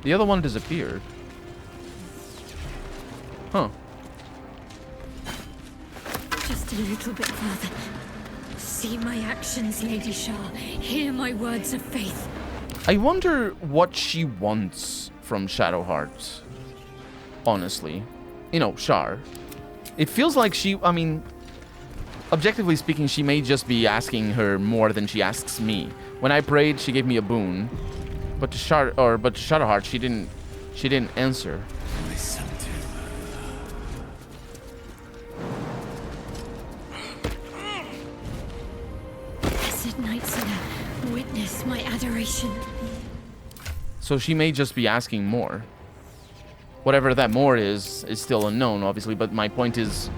The other one disappeared. Huh. Just a little bit further. See my actions, Lady Shah. Hear my words of faith. I wonder what she wants from Shadowheart. Honestly. You know, Shar. It feels like I mean, objectively speaking, she may just be asking her more than she asks me. When I prayed, she gave me a boon. But to Shadowheart, she didn't answer. Listen to Blessed Nightsong, witness my adoration. So she may just be asking more. Whatever that more is still unknown, obviously, but my point is,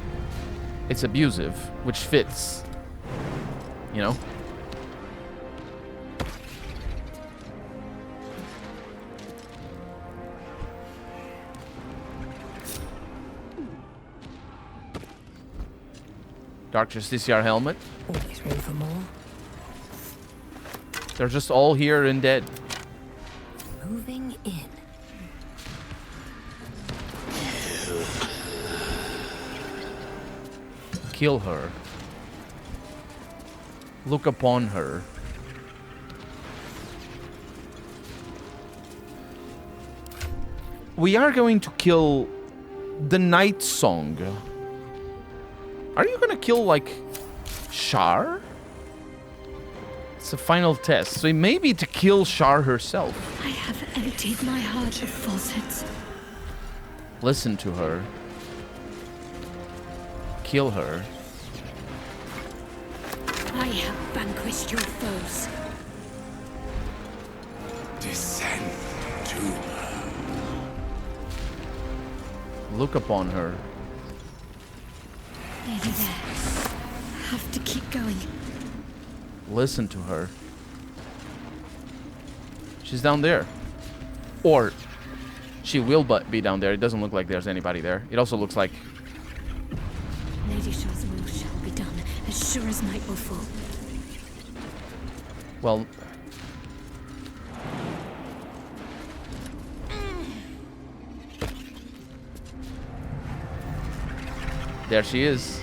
it's abusive, which fits. You know? Dark Justiciar helmet. Always room for more. They're just all here and dead. Moving in. Kill her. Look upon her. We are going to kill the Nightsong. Are you gonna kill, like, Shar? It's a final test, so it may be to kill Shar herself. I have emptied my heart of falsehoods. Listen to her. Kill her. I have vanquished your foes. descend to her. Look upon her. Nearly there. Have to keep going. Listen to her. She's down there. Or she will be down there. It doesn't look like there's anybody there. It also looks like... Lady Shah's will shall be done, as sure as night will fall. Well... There she is.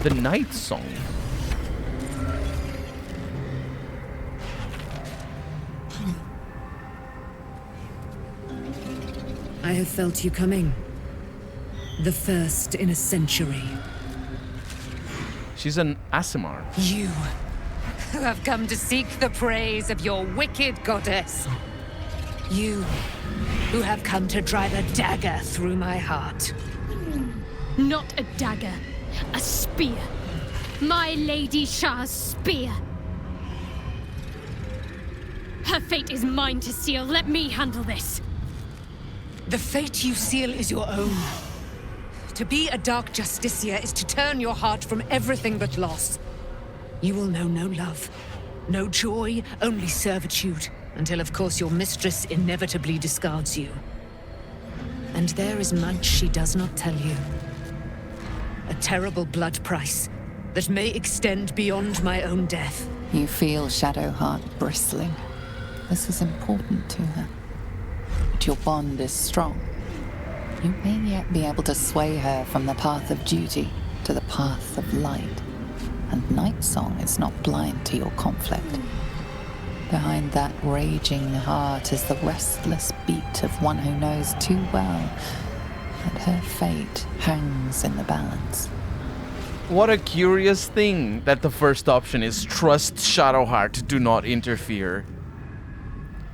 The Nightsong. I have felt you coming. The first in a century. She's an Aasimar. You, who have come to seek the praise of your wicked goddess. You, who have come to drive a dagger through my heart. Not a dagger, a spear. My Lady Shah's spear. Her fate is mine to seal. Let me handle this. The fate you seal is your own. To be a Dark Justiciar is to turn your heart from everything but loss. You will know no love, no joy, only servitude, until of course your mistress inevitably discards you. And there is much she does not tell you. A terrible blood price that may extend beyond my own death. You feel Shadowheart bristling. This is important to her. But your bond is strong. You may yet be able to sway her from the path of duty to the path of light. And Nightsong is not blind to your conflict. Behind that raging heart is the restless beat of one who knows too well that her fate hangs in the balance. What a curious thing that the first option is trust Shadowheart, do not interfere.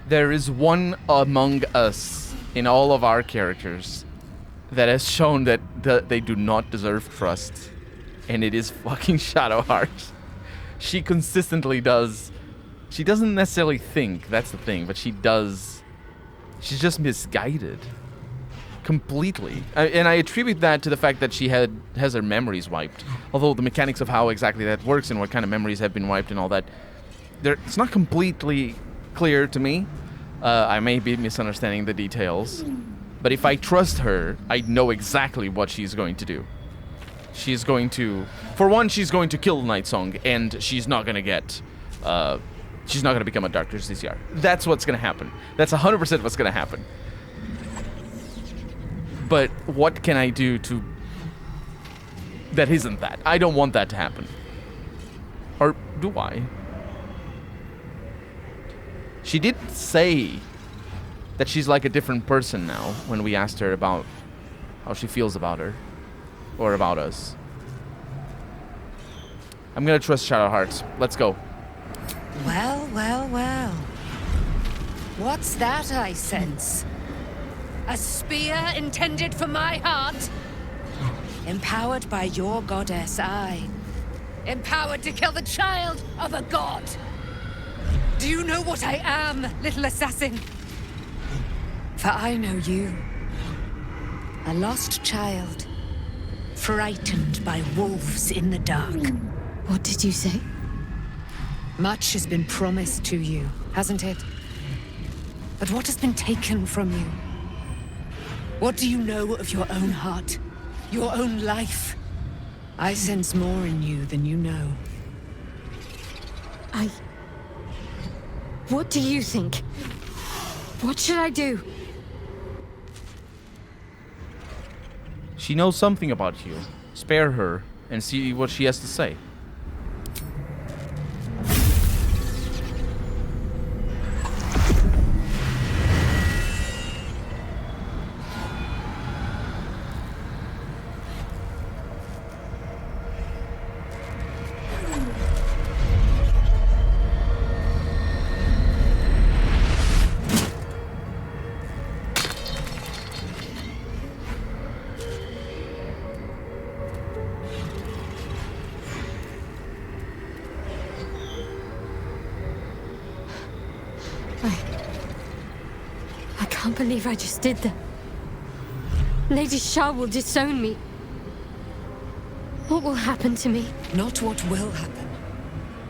There is one among us in all of our characters that has shown that they do not deserve trust. And it is fucking Shadowheart. She consistently does. She doesn't necessarily think, that's the thing, but she does. She's just misguided. Completely. And I attribute that to the fact that she has her memories wiped. Although the mechanics of how exactly that works and what kind of memories have been wiped and all that, it's not completely clear to me. I may be misunderstanding the details. But if I trust her, I know exactly what she's going to do. She's going to... For one, she's going to kill Nightsong, and she's not going to get She's not going to become a Dark Justiciar. That's what's going to happen. That's 100% what's going to happen. But what can I do to... that isn't that? I don't want that to happen. Or do I? She did say that she's like a different person now when we asked her about how she feels about her. Or about us. I'm gonna trust Shadowheart. Let's go. Well, well, well. What's that I sense? A spear intended for my heart? Empowered by your goddess, I. Empowered to kill the child of a god. Do you know what I am, little assassin? For I know you. A lost child. Frightened by wolves in the dark. What did you say? Much has been promised to you, hasn't it? But what has been taken from you? What do you know of your own heart? Your own life? I sense more in you than you know. What do you think? What should I do? She knows something about you. Spare her and see what she has to say. I can't believe I just did that. Lady Shah will disown me. What will happen to me? Not what will happen.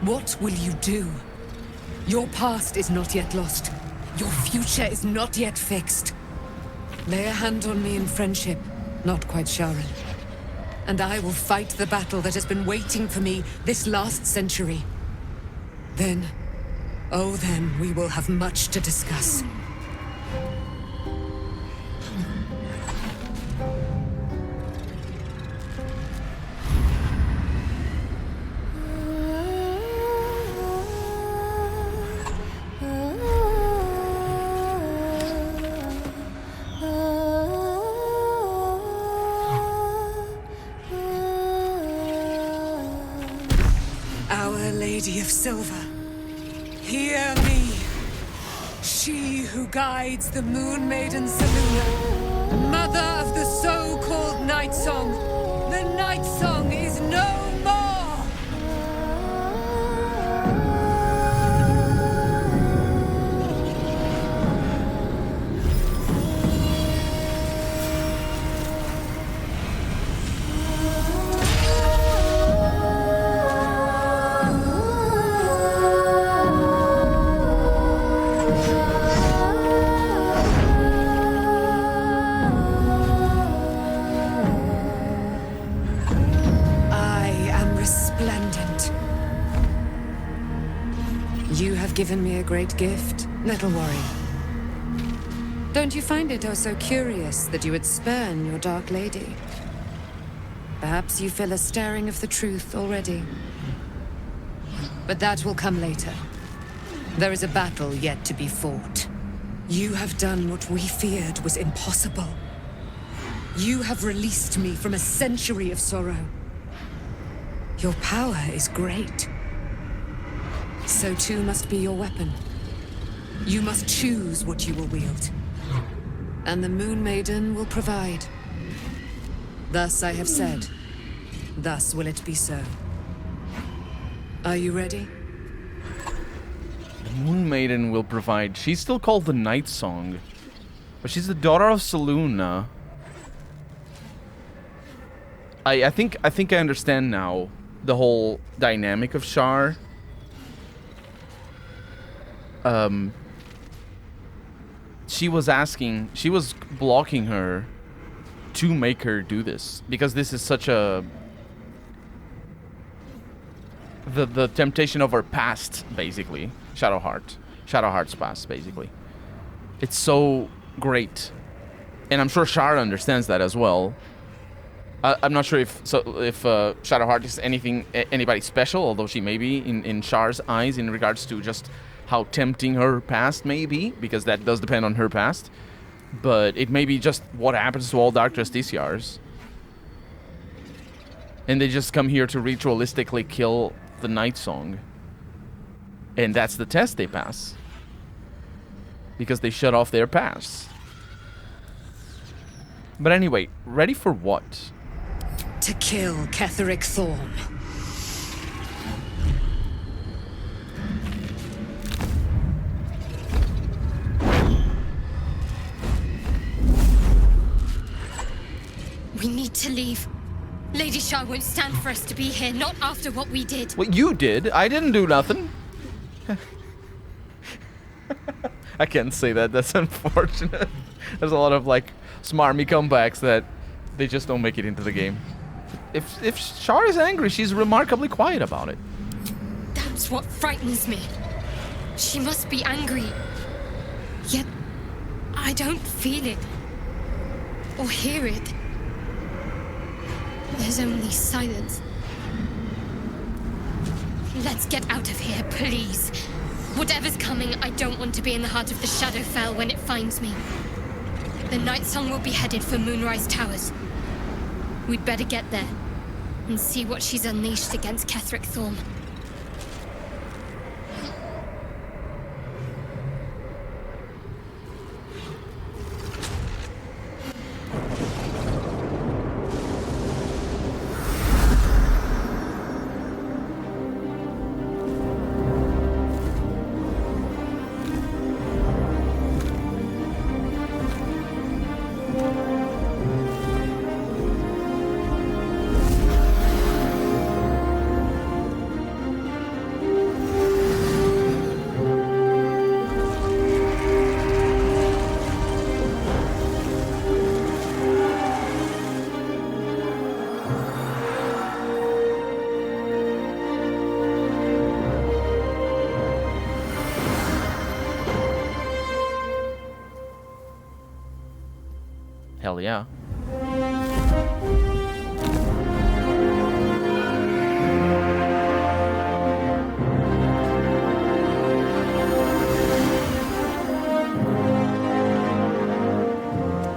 What will you do? Your past is not yet lost. Your future is not yet fixed. Lay a hand on me in friendship, not quite Sharon. And I will fight the battle that has been waiting for me this last century. Then, oh then, we will have much to discuss. Our Lady of Silver, hear me. She who guides the Moon Maiden Selûne, mother of the so-called Nightsong. The Nightsong is no more! You have given me a great gift, little warrior. Don't you find it oh so curious that you would spurn your Dark Lady? Perhaps you feel a stirring of the truth already. But that will come later. There is a battle yet to be fought. You have done what we feared was impossible. You have released me from a century of sorrow. Your power is great. So too must be your weapon. You must choose what you will wield. And the Moon Maiden will provide. Thus I have said. Thus will it be so. Are you ready? The Moon Maiden will provide. She's still called the Nightsong. But she's the daughter of Selûne. I think I understand now the whole dynamic of Shar. She was blocking her to make her do this because this is such a the temptation of her past, basically. Shadowheart's past, basically. It's so great. And I'm sure Shar understands that as well. I'm not sure if Shadowheart is anybody special, although she may be in Shar's eyes in regards to just how tempting her past may be, because that does depend on her past. But it may be just what happens to all Dark Justiciars. And they just come here to ritualistically kill the Nightsong. And that's the test they pass. Because they shut off their past. But anyway, ready for what? To kill Ketheric Thorm. We need to leave. Lady Shah won't stand for us to be here, not after what we did. What you did? I didn't do nothing. I can't say that. That's unfortunate. There's a lot of, like, smarmy comebacks that they just don't make it into the game. If Shar is angry, she's remarkably quiet about it. That's what frightens me. She must be angry. Yet, I don't feel it. Or hear it. There's only silence. Let's get out of here, please. Whatever's coming, I don't want to be in the heart of the Shadowfell when it finds me. The Nightsong will be headed for Moonrise Towers. We'd better get there and see what she's unleashed against Ketheric Thorm. Hell yeah.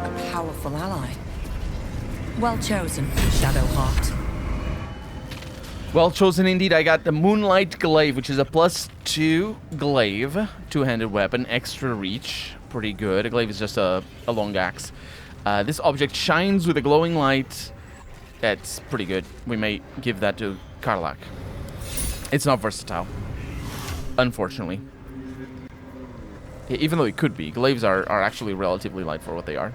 A powerful ally. Well chosen, Shadowheart. Well chosen indeed. I got the Moonlight Glaive, which is a +2 glaive. Two-handed weapon, extra reach. Pretty good. A glaive is just a long axe. This object shines with a glowing light. That's pretty good. We may give that to Karlach. It's not versatile, unfortunately. Even though it could be. Glaives are actually relatively light for what they are.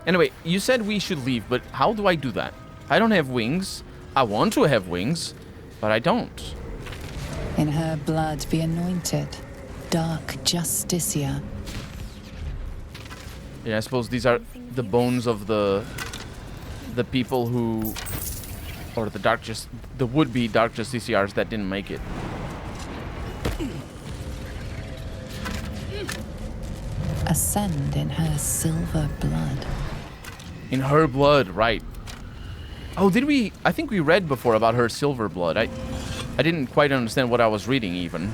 Anyway, you said we should leave, but how do I do that? I don't have wings. I want to have wings, but I don't. In her blood be anointed, Dark Justicia. Yeah, I suppose these are the bones of the people who, or the would-be Dark Justiciars that didn't make it. Ascend in her silver blood. In her blood, right. Oh, did we? I think we read before about her silver blood. I didn't quite understand what I was reading even.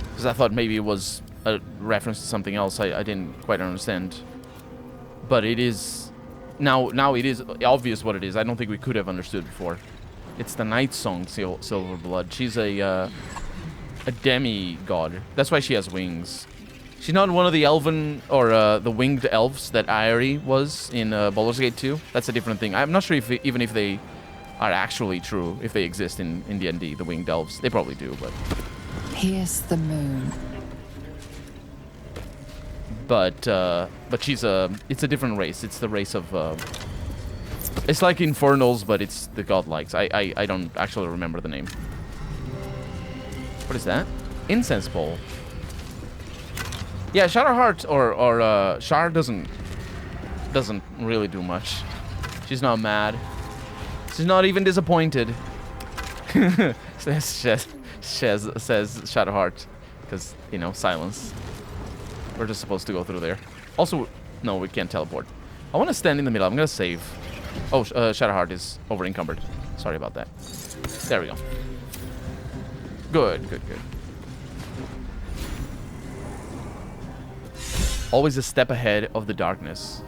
Because I thought maybe it was a reference to something else. I didn't quite understand. But it is... Now it is obvious what it is. I don't think we could have understood before. It's the Nightsong silver blood. She's a demigod. That's why she has wings. She's not one of the elven or the winged elves that Aerie was in Baldur's Gate 2. That's a different thing. I'm not sure even if they are actually true, if they exist in D&D, the winged elves. They probably do, but... Pierce the moon. But she's it's a different race. It's the race of... it's like Infernals, but it's the godlikes. I don't actually remember the name. What is that? Incense bowl. Yeah, Shadowheart or Shar doesn't really do much. She's not mad. She's not even disappointed. says Shadowheart. Because, you know, silence. We're just supposed to go through there. Also, no, we can't teleport. I want to stand in the middle. I'm going to save. Oh, Shadowheart is over encumbered. Sorry about that. There we go. Good, good, good. Always a step ahead of the darkness.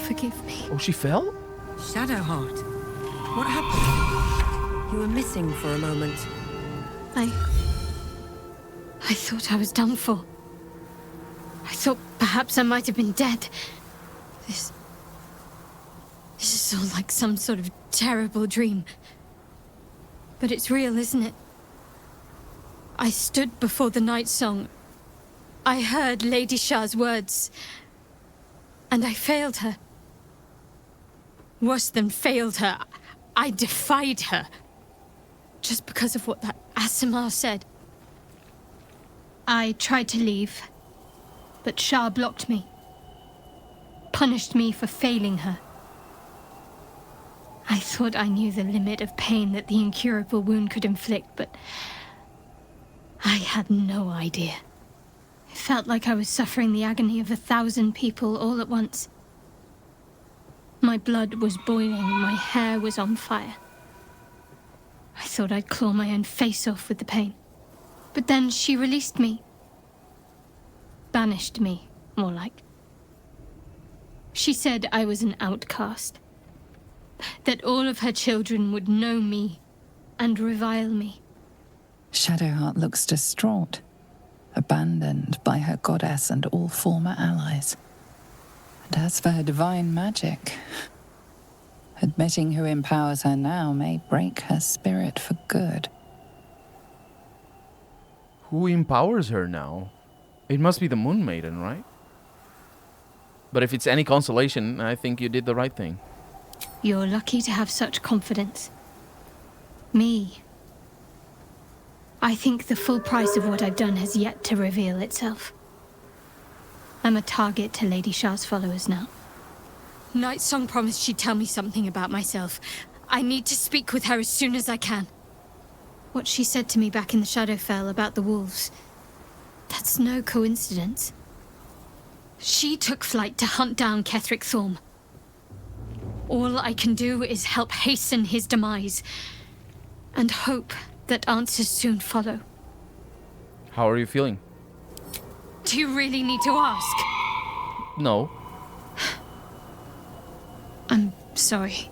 Forgive me. Oh, she fell? Shadowheart, what happened? You were missing for a moment. I thought I was done for. I thought perhaps I might have been dead. This is all like some sort of terrible dream. But it's real, isn't it? I stood before the Nightsong. I heard Lady Shah's words. And I failed her. Worse than failed her, I defied her. Just because of what that Asimar said. I tried to leave, but Shah blocked me. Punished me for failing her. I thought I knew the limit of pain that the incurable wound could inflict, but I had no idea. It felt like I was suffering the agony of 1,000 people all at once. My blood was boiling, my hair was on fire. I thought I'd claw my own face off with the pain. But then she released me. Banished me, more like. She said I was an outcast. That all of her children would know me and revile me. Shadowheart looks distraught, abandoned by her goddess and all former allies. And as for her divine magic, admitting who empowers her now may break her spirit for good. Who empowers her now? It must be the Moon Maiden, right? But if it's any consolation, I think you did the right thing. You're lucky to have such confidence. Me. I think the full price of what I've done has yet to reveal itself. I'm a target to Lady Shah's followers now. Nightsong promised she'd tell me something about myself. I need to speak with her as soon as I can. What she said to me back in the Shadowfell about the wolves, that's no coincidence. She took flight to hunt down Ketheric Thorm. All I can do is help hasten his demise, and hope that answers soon follow. How are you feeling? Do you really need to ask? No. I'm sorry.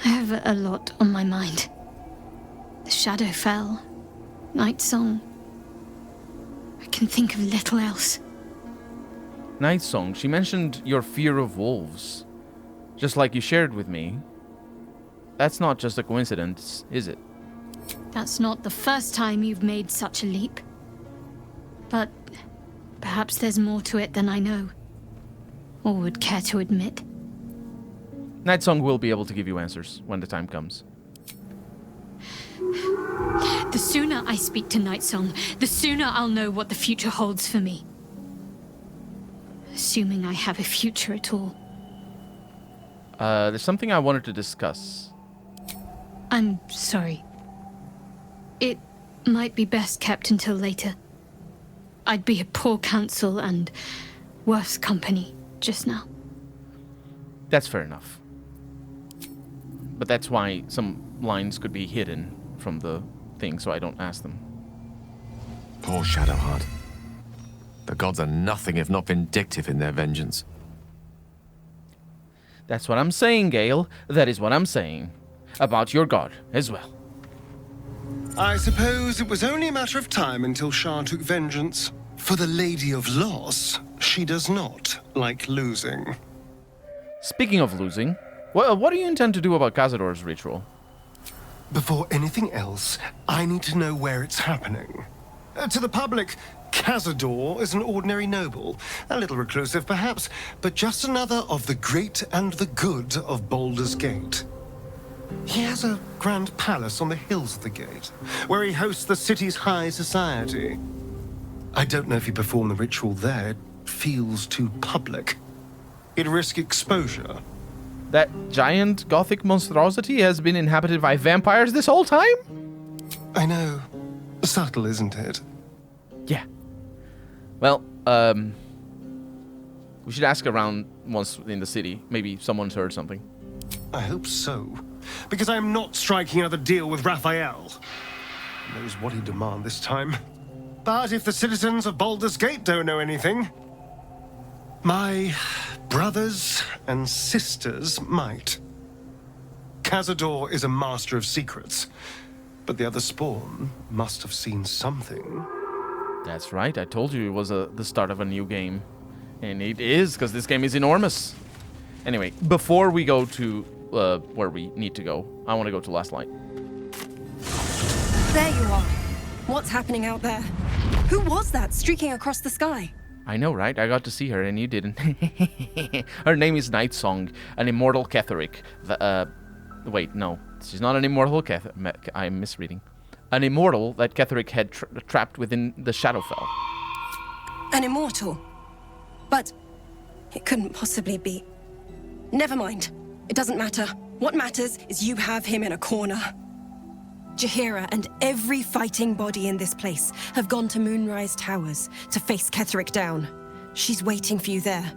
I have a lot on my mind. The Shadowfell, Nightsong. I can think of little else. Nightsong, she mentioned your fear of wolves. Just like you shared with me. That's not just a coincidence, is it? That's not the first time you've made such a leap. But perhaps there's more to it than I know, or would care to admit. Nightsong will be able to give you answers when the time comes. The sooner I speak to Nightsong, the sooner I'll know what the future holds for me. Assuming I have a future at all. There's something I wanted to discuss. I'm sorry. It might be best kept until later. I'd be a poor counsel and worse company just now. That's fair enough. But that's why some lines could be hidden from the thing, so I don't ask them. Poor Shadowheart. The gods are nothing if not vindictive in their vengeance. That's what I'm saying, Gale. That is what I'm saying. About your god as well. I suppose it was only a matter of time until Shah took vengeance. For the Lady of Loss, she does not like losing. Speaking of losing, what do you intend to do about Cazador's ritual? Before anything else, I need to know where it's happening. To the public, Cazador is an ordinary noble. A little reclusive, perhaps, but just another of the great and the good of Baldur's Gate. He has a grand palace on the hills of the gate, where he hosts the city's high society. I don't know if he performed the ritual there. It feels too public. It'd risk exposure. That giant gothic monstrosity has been inhabited by vampires this whole time? I know. Subtle, isn't it? Yeah. Well, we should ask around once in the city. Maybe someone's heard something. I hope so. Because I am not striking another deal with Raphael. Knows what he'd demand this time. But if the citizens of Baldur's Gate don't know anything, my brothers and sisters might. Cazador is a master of secrets, but the other spawn must have seen something. That's right. I told you it was the start of a new game. And it is, because this game is enormous. Anyway, before we go to where we need to go, I want to go to Last Light. There you are. What's happening out there? Who was that streaking across the sky? I know, right? I got to see her, and you didn't. Her name is Nightsong, an immortal Catholic. Wait, no. She's not an immortal Catholic. I'm misreading. An immortal that Catholic had trapped within the Shadowfell. An immortal? But it couldn't possibly be. Never mind. It doesn't matter. What matters is you have him in a corner. Jaheira and every fighting body in this place have gone to Moonrise Towers to face Ketheric down. She's waiting for you there.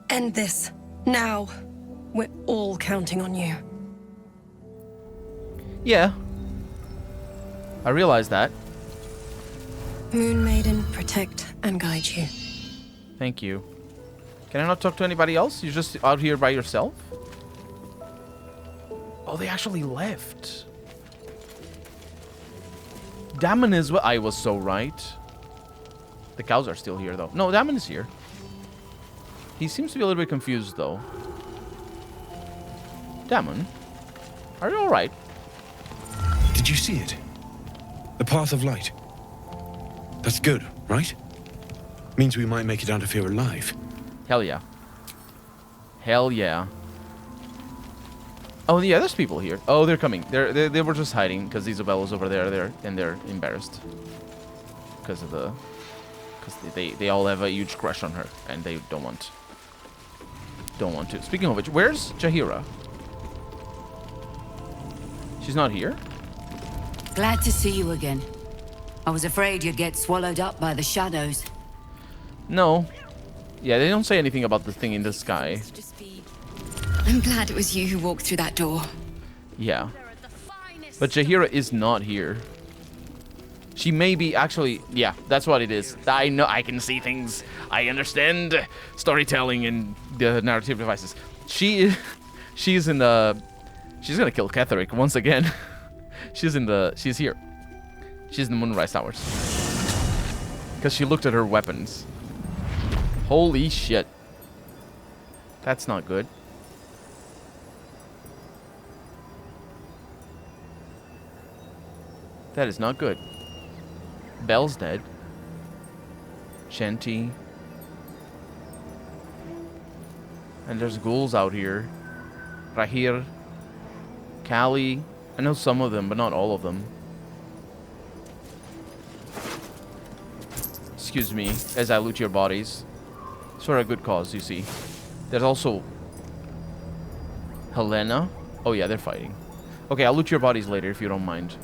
End this. Now. We're all counting on you. Yeah. I realize that. Moon Maiden, protect and guide you. Thank you. Can I not talk to anybody else? You're just out here by yourself? Oh, they actually left. Damon is... I was so right. The cows are still here, though. No, Damon is here. He seems to be a little bit confused, though. Damon? Are you alright? Did you see it? The path of light. That's good, right? Means we might make it out of here alive. Hell yeah. Hell yeah. Oh yeah, there's people here. Oh, they're coming. They were just hiding because Isabella's over there, and they're embarrassed because of the they all have a huge crush on her and they don't want to. Speaking of which, where's Jaheira? She's not here? Glad to see you again. I was afraid you'd get swallowed up by the shadows. No. Yeah, they don't say anything about the thing in the sky. I'm glad it was you who walked through that door. Yeah. But Jaheira is not here. She may be actually... Yeah, that's what it is. I know, I can see things. I understand storytelling and the narrative devices. She's in the... She's gonna kill Ketheric once again. She's here. She's in the Moonrise Towers. Because she looked at her weapons. Holy shit. That's not good. That is not good. Belle's dead. Shanti. And there's ghouls out here. Rahir. Callie. I know some of them, but not all of them. Excuse me, as I loot your bodies. It's for a good cause, you see. There's also... Helena. Oh yeah, they're fighting. Okay, I'll loot your bodies later if you don't mind.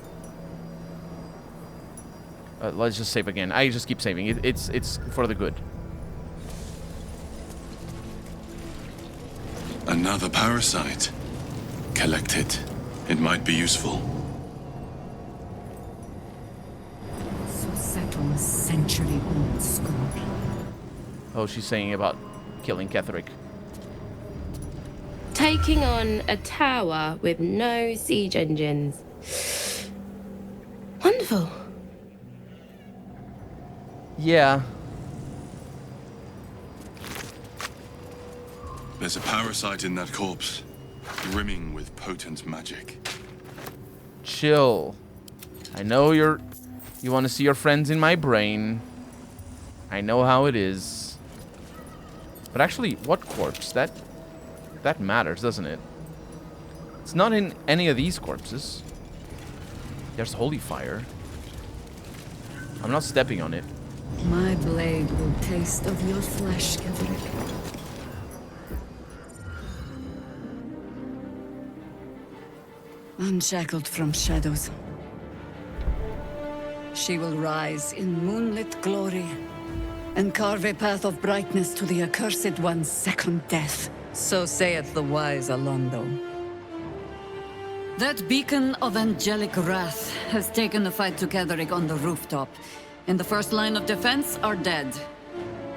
Let's just save again. I just keep saving. It's for the good. Another parasite. Collect it. It might be useful. So set on a century-old school. Oh, she's saying about killing Ketheric. Taking on a tower with no siege engines. Wonderful. Yeah. There's a parasite in that corpse, brimming with potent magic. Chill. I know you want to see your friends in my brain. I know how it is. But actually, what corpse? That matters, doesn't it? It's not in any of these corpses. There's holy fire. I'm not stepping on it. My blade will taste of your flesh, Ketheric. unshackled from shadows. She will rise in moonlit glory and carve a path of brightness to the accursed one's second death. So saith the wise Alondo. That beacon of angelic wrath has taken the fight to Ketheric on the rooftop, and the first line of defense are dead.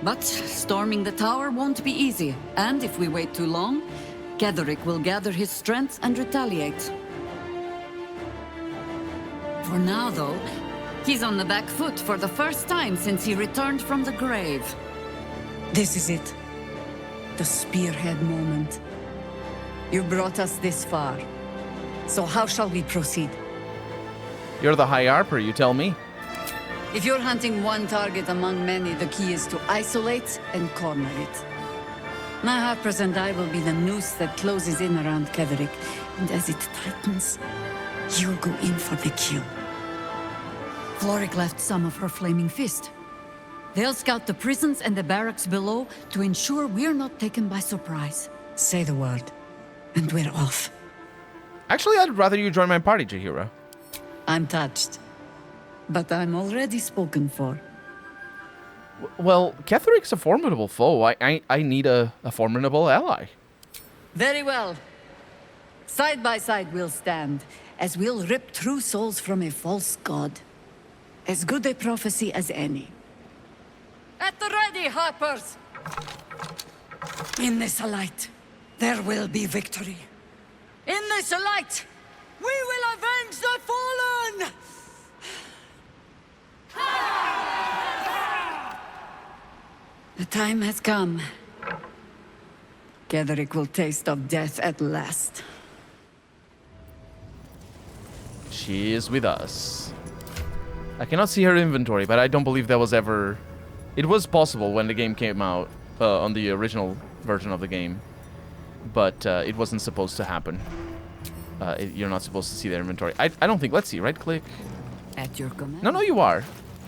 But storming the tower won't be easy, and if we wait too long, Ketheric will gather his strength and retaliate. For now, though, he's on the back foot for the first time since he returned from the grave. This is it. The spearhead moment. You brought us this far. So how shall we proceed? You're the High Harper, you tell me. If you're hunting one target among many, the key is to isolate and corner it. My Harpers and I will be the noose that closes in around Ketheric, and as it tightens, you'll go in for the kill. Floric left some of her flaming fist. They'll scout the prisons and the barracks below to ensure we're not taken by surprise. Say the word, and we're off. Actually, I'd rather you join my party, Jaheira. I'm touched. But I'm already spoken for. Well, Ketheric's a formidable foe. I need a formidable ally. Very well. Side by side we'll stand, as we'll rip true souls from a false god. As good a prophecy as any. At the ready, Harpers! In this light, there will be victory. In this light, we will avenge the fallen! The time has come. Ketheric will taste of death at last. She is with us. I cannot see her inventory, but I don't believe that was ever... It was possible when the game came out, on the original version of the game. But it wasn't supposed to happen. You're not supposed to see their inventory. I don't think... Let's see, right-click. At your command. No, you are.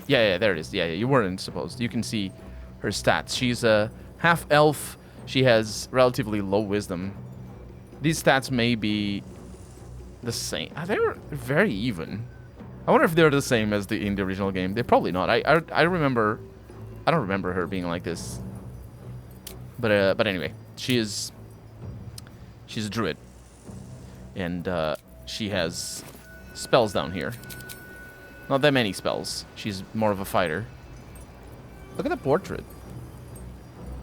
Yeah, there it is. Yeah, you weren't supposed. You can see her stats. She's a half-elf. She has relatively low wisdom. These stats may be the same. They're very even. I wonder if they're the same as in the original game. They're probably not. I remember... I don't remember her being like this. But anyway, she's a druid. And she has spells down here. Not that many spells. She's more of a fighter. Look at the portrait.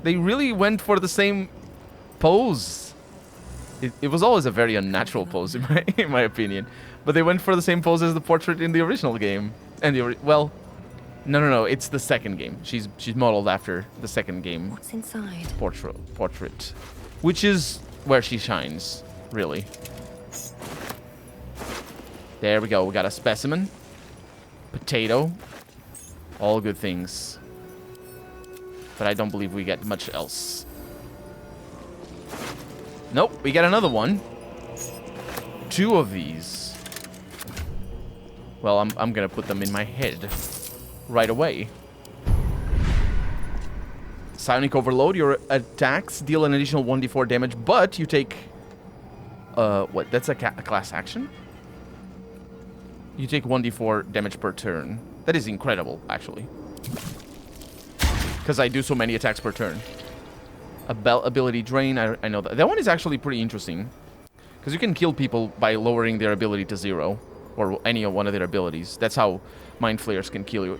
They really went for the same pose. It was always a very unnatural pose, in my opinion. But they went for the same pose as the portrait in the original game. And well, no. It's the second game. She's modeled after the second game. What's inside? Portrait, which is where she shines, really. There we go. We got a specimen. Potato. All good things. But I don't believe we get much else. Nope, we get another one. 2 of these. Well, I'm gonna put them in my head right away. Psionic Overload. Your attacks deal an additional 1d4 damage, but you take... what? That's a class action? You take 1d4 damage per turn. That is incredible, actually. Because I do so many attacks per turn. Ability Drain, I know that. That one is actually pretty interesting. Because you can kill people by lowering their ability to 0. Or any of one of their abilities. That's how Mind Flayers can kill you.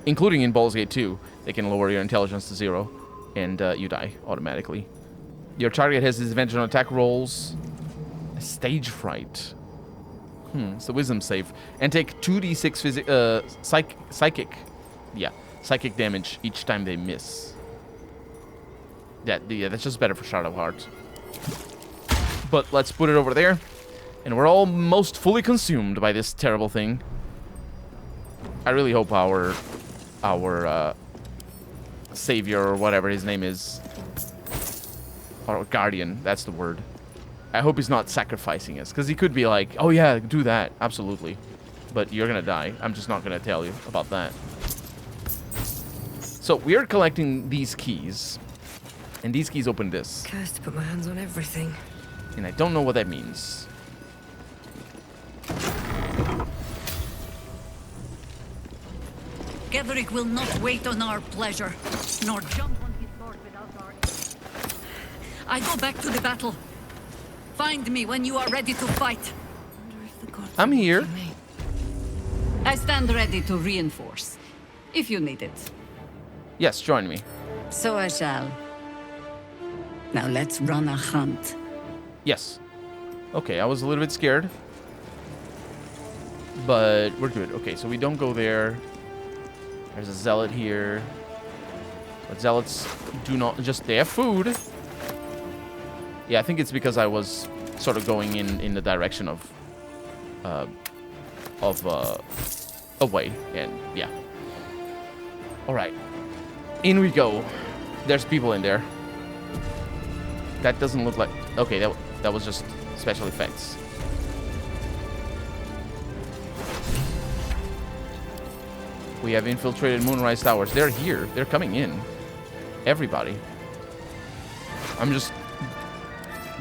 Including in Baldur's Gate 2. They can lower your intelligence to 0. And you die automatically. Your target has disadvantage on attack rolls. Stage Fright. It's a wisdom save. And take 2d6 psychic damage each time they miss. Yeah, that's just better for Shadowheart. But let's put it over there. And we're almost fully consumed by this terrible thing. I really hope our savior, or whatever his name is, or guardian, that's the word. I hope he's not sacrificing us, because he could be like, oh yeah, do that, absolutely. But you're gonna die. I'm just not gonna tell you about that. So we are collecting these keys, and these keys open this. Cursed to put my hands on everything. And I don't know what that means. Sketheric will not wait on our pleasure, nor jump on his sword without our... I go back to the battle. Find me when you are ready to fight. I'm here. I stand ready to reinforce, if you need it. Yes, join me. So I shall. Now let's run a hunt. Yes. Okay, I was a little bit scared. But we're good. Okay, so we don't go there. There's a zealot here. But zealots do not just... They have food. Yeah, I think it's because I was sort of going in the direction of away. And yeah. Alright. In we go. There's people in there. That doesn't look like... Okay, that was just special effects. We have infiltrated Moonrise Towers. They're here. They're coming in. Everybody. I'm just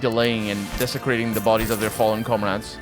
delaying and desecrating the bodies of their fallen comrades.